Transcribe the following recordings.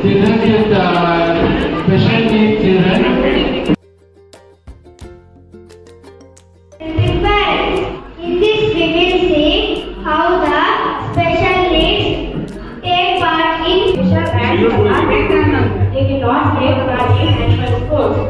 children with special needs children. In this we will see how the special needs take part in special and they cannot take part in animal sports.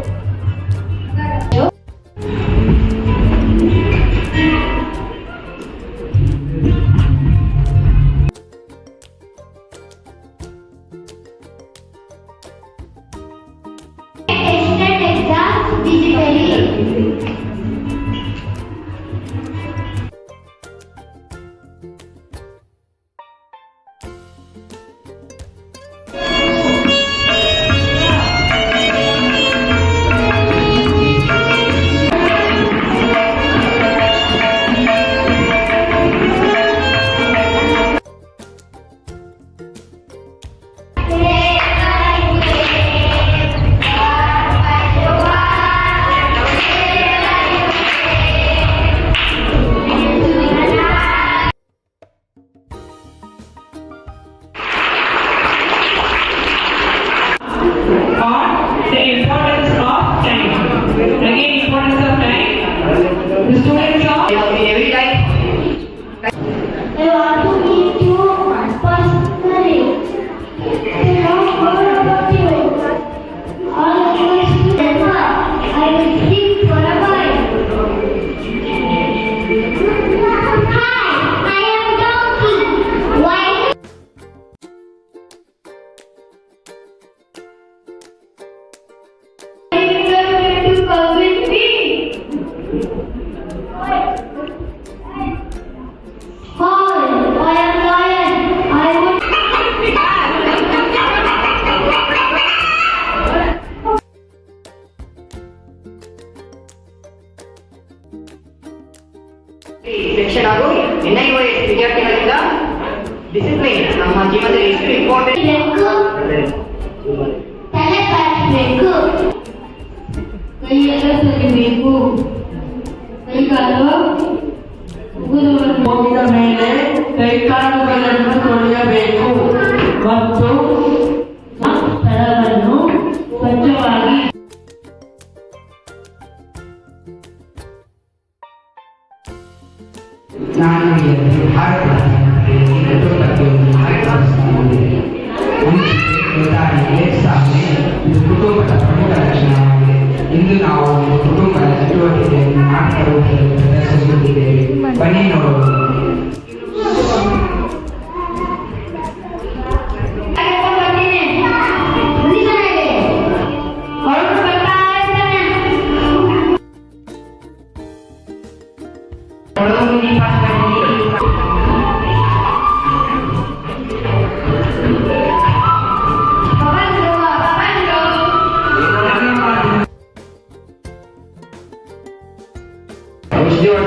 Section ಹಾಗೂ NIOS ವಿದ್ಯಾರ್ಥಿಗಳಿಂದ discipline ನಮ್ಮ ಜೀವನದಲ್ಲಿ ಎಷ್ಟು important. ತಲೆ ಬಾಚಬೇಕು, ಕೈಯೆಲ್ಲ ತೊಳಿಬೇಕು, ಕೈಕಾಲು ಮುಗಿದ ಮೇಲೆ ಕೈಕಾಲುಗಳನ್ನು ತೊಳೆಯಬೇಕು ಮತ್ತು ಸ್ಥಳವನ್ನು ಸ್ವಚ್ಛವಾಗಿ ನಾನು ಕುಟುಂಬದ ಪ್ರಮುಖ ಲಕ್ಷಣವಾಗಿದೆ. ಇಂದು ನಾವು ಒಂದು ಕುಟುಂಬದ ಚಟುವಟಿಕೆಯನ್ನು ನಾಟಕ ರೂಪದಲ್ಲಿ ಪ್ರದರ್ಶಿಸುತ್ತಿದ್ದೇವೆ. ಬನ್ನಿ ನೋಡೋಣ. ಔಷಧಿ